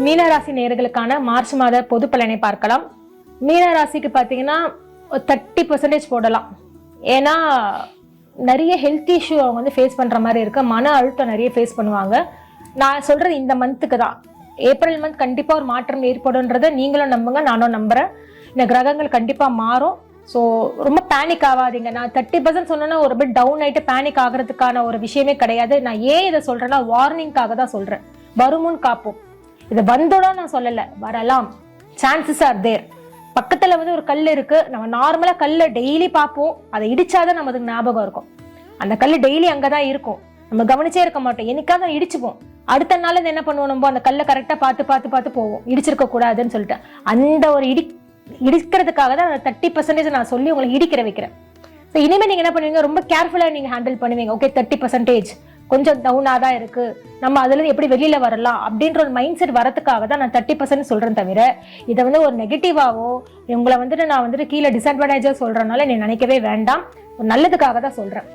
மீனராசி நேயர்களுக்கான மார்ச் மாத பொது பலனை பார்க்கலாம். மீனராசிக்கு பார்த்தீங்கன்னா 30% போடலாம். ஏன்னா நிறைய ஹெல்த் இஷ்யூ அவங்க வந்து ஃபேஸ் பண்ணுற மாதிரி இருக்கு. மன அழுத்தம் நிறைய ஃபேஸ் பண்ணுவாங்க. நான் சொல்கிறது இந்த மந்த்துக்கு தான். ஏப்ரல் மந்த் கண்டிப்பாக ஒரு மாற்றம் ஏற்படுன்றதை நீங்களும் நம்புங்க, நானும் நம்புகிறேன். இந்த கிரகங்கள் கண்டிப்பாக மாறும். ஸோ ரொம்ப பேனிக் ஆகாதீங்க. நான் 30% சொன்னேன்னா ஒரு பிட் டவுன் ஆகிட்டு பேனிக் ஆகிறதுக்கான ஒரு விஷயமே கிடையாது. நான் ஏன் இதை சொல்கிறேன்னா வார்னிங்காக தான் சொல்கிறேன். வருமுன் காப்போம். இதை வந்தோட நான் சொல்லலை, வரலாம், சான்சஸ் ஆர் தேர். பக்கத்தில் வந்து ஒரு கல் இருக்கு. நம்ம நார்மலாக கல்லை டெய்லி பார்ப்போம். அதை இடிச்சாதான் நமக்கு ஞாபகம் இருக்கும். அந்த கல் டெய்லி அங்கதான் இருக்கும், நம்ம கவனிச்சே இருக்க மாட்டோம். என்னைக்காவது இடிச்சுப்போம். அடுத்த நாள் என்ன பண்ணுவோம், நம்ம அந்த கல்லை கரெக்டா பார்த்து போவோம், இடிச்சிருக்க கூடாதுன்னு சொல்லிட்டு. அந்த ஒரு இடிக்கிறதுக்காக தான் 30% நான் சொல்லி உங்களை இடிக்கிற வைக்கிறேன். ஸோ இனிமேல் நீங்க என்ன பண்ணுவீங்க, ரொம்ப கேர்ஃபுல்லா நீங்க ஹேண்டில் பண்ணுவீங்க. ஓகே, 30% கொஞ்சம் டவுனா தான் இருக்கு, நம்ம அதுல இருந்து எப்படி வெளியில வரலாம் அப்படின்ற ஒரு மைண்ட் செட் வரதுக்காக தான் நான் 30% சொல்றேன். தவிர இதை வந்து ஒரு நெகட்டிவாவோ உங்களை வந்துட்டு நான் வந்துட்டு கீழே டிஸ்அட்வான்டேஜா சொல்றதுனால நீ நினைக்கவே வேண்டாம். ஒரு நல்லதுக்காக தான் சொல்றேன்.